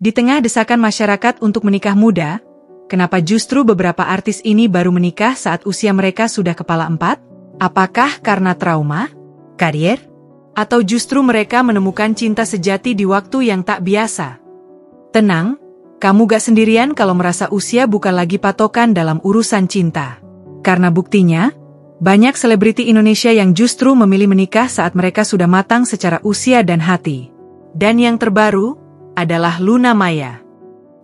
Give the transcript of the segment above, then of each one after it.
Di tengah desakan masyarakat untuk menikah muda, kenapa justru beberapa artis ini baru menikah saat usia mereka sudah kepala 4? Apakah karena trauma, karier, atau justru mereka menemukan cinta sejati di waktu yang tak biasa? Tenang, kamu gak sendirian kalau merasa usia bukan lagi patokan dalam urusan cinta. Karena buktinya, banyak selebriti Indonesia yang justru memilih menikah saat mereka sudah matang secara usia dan hati. Dan yang terbaru adalah Luna Maya.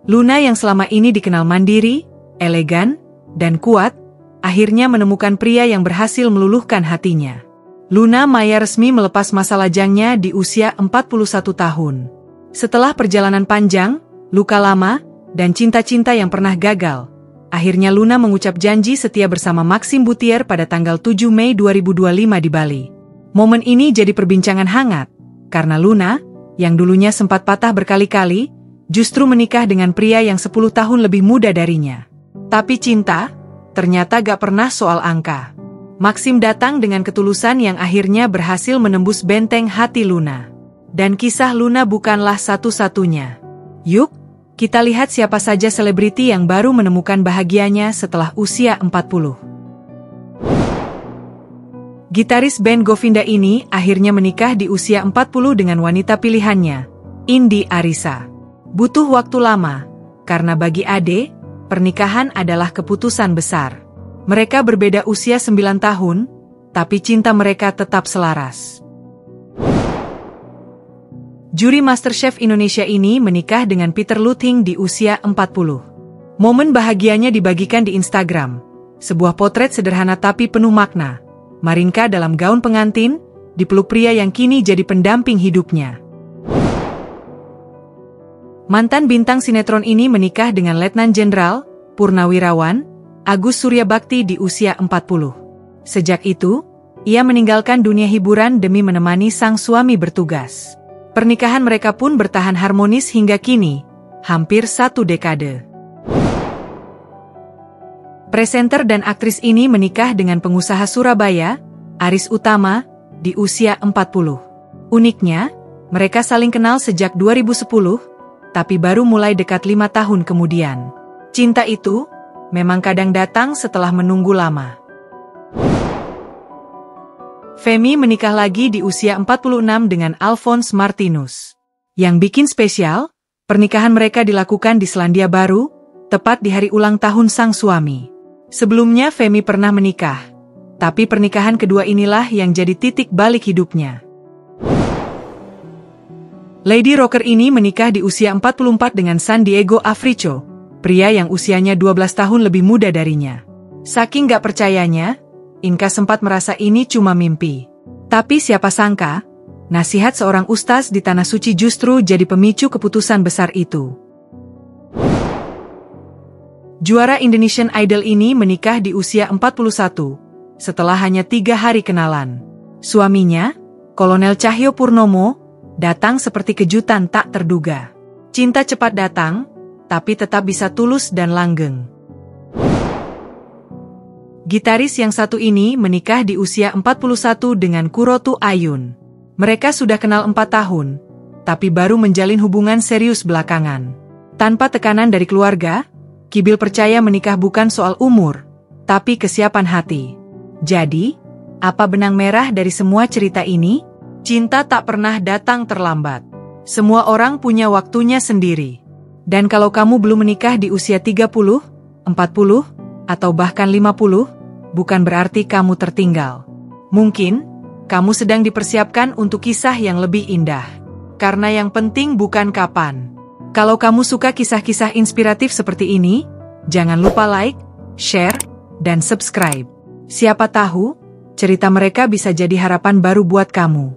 Luna yang selama ini dikenal mandiri, elegan, dan kuat, akhirnya menemukan pria yang berhasil meluluhkan hatinya. Luna Maya resmi melepas masa lajangnya di usia 41 tahun. Setelah perjalanan panjang, luka lama, dan cinta-cinta yang pernah gagal, akhirnya Luna mengucap janji setia bersama Maxim Buttier pada tanggal 7 Mei 2025 di Bali. Momen ini jadi perbincangan hangat, karena Luna, yang dulunya sempat patah berkali-kali, justru menikah dengan pria yang 10 tahun lebih muda darinya. Tapi cinta, ternyata gak pernah soal angka. Maxim datang dengan ketulusan yang akhirnya berhasil menembus benteng hati Luna. Dan kisah Luna bukanlah satu-satunya. Yuk, kita lihat siapa saja selebriti yang baru menemukan bahagianya setelah usia 40. Gitaris band Govinda ini akhirnya menikah di usia 40 dengan wanita pilihannya, Indi Arisa. Butuh waktu lama, karena bagi Ade, pernikahan adalah keputusan besar. Mereka berbeda usia 9 tahun, tapi cinta mereka tetap selaras. Juri MasterChef Indonesia ini menikah dengan Peter Luthing di usia 40. Momen bahagianya dibagikan di Instagram. Sebuah potret sederhana tapi penuh makna. Marinka dalam gaun pengantin, dipeluk pria yang kini jadi pendamping hidupnya. Mantan bintang sinetron ini menikah dengan Letnan Jenderal Purnawirawan Agus Suryabakti di usia 40. Sejak itu, ia meninggalkan dunia hiburan demi menemani sang suami bertugas. Pernikahan mereka pun bertahan harmonis hingga kini, hampir 1 dekade. Presenter dan aktris ini menikah dengan pengusaha Surabaya, Aris Utama, di usia 40. Uniknya, mereka saling kenal sejak 2010, tapi baru mulai dekat 5 tahun kemudian. Cinta itu, memang kadang datang setelah menunggu lama. Femi menikah lagi di usia 46 dengan Alphonse Martinus. Yang bikin spesial, pernikahan mereka dilakukan di Selandia Baru, tepat di hari ulang tahun sang suami. Sebelumnya Femi pernah menikah, tapi pernikahan kedua inilah yang jadi titik balik hidupnya. Lady Rocker ini menikah di usia 44 dengan San Diego Africho, pria yang usianya 12 tahun lebih muda darinya. Saking gak percayanya, Inka sempat merasa ini cuma mimpi. Tapi siapa sangka, nasihat seorang ustaz di Tanah Suci justru jadi pemicu keputusan besar itu. Juara Indonesian Idol ini menikah di usia 41, setelah hanya 3 hari kenalan. Suaminya, Kolonel Cahyo Purnomo, datang seperti kejutan tak terduga. Cinta cepat datang, tapi tetap bisa tulus dan langgeng. Gitaris yang satu ini menikah di usia 41 dengan Kurotu Ayun. Mereka sudah kenal 4 tahun, tapi baru menjalin hubungan serius belakangan. Tanpa tekanan dari keluarga, Kibil percaya menikah bukan soal umur, tapi kesiapan hati. Jadi, apa benang merah dari semua cerita ini? Cinta tak pernah datang terlambat. Semua orang punya waktunya sendiri. Dan kalau kamu belum menikah di usia 30, 40, atau bahkan 50, bukan berarti kamu tertinggal. Mungkin, kamu sedang dipersiapkan untuk kisah yang lebih indah. Karena yang penting bukan kapan. Kalau kamu suka kisah-kisah inspiratif seperti ini, jangan lupa like, share, dan subscribe. Siapa tahu, cerita mereka bisa jadi harapan baru buat kamu.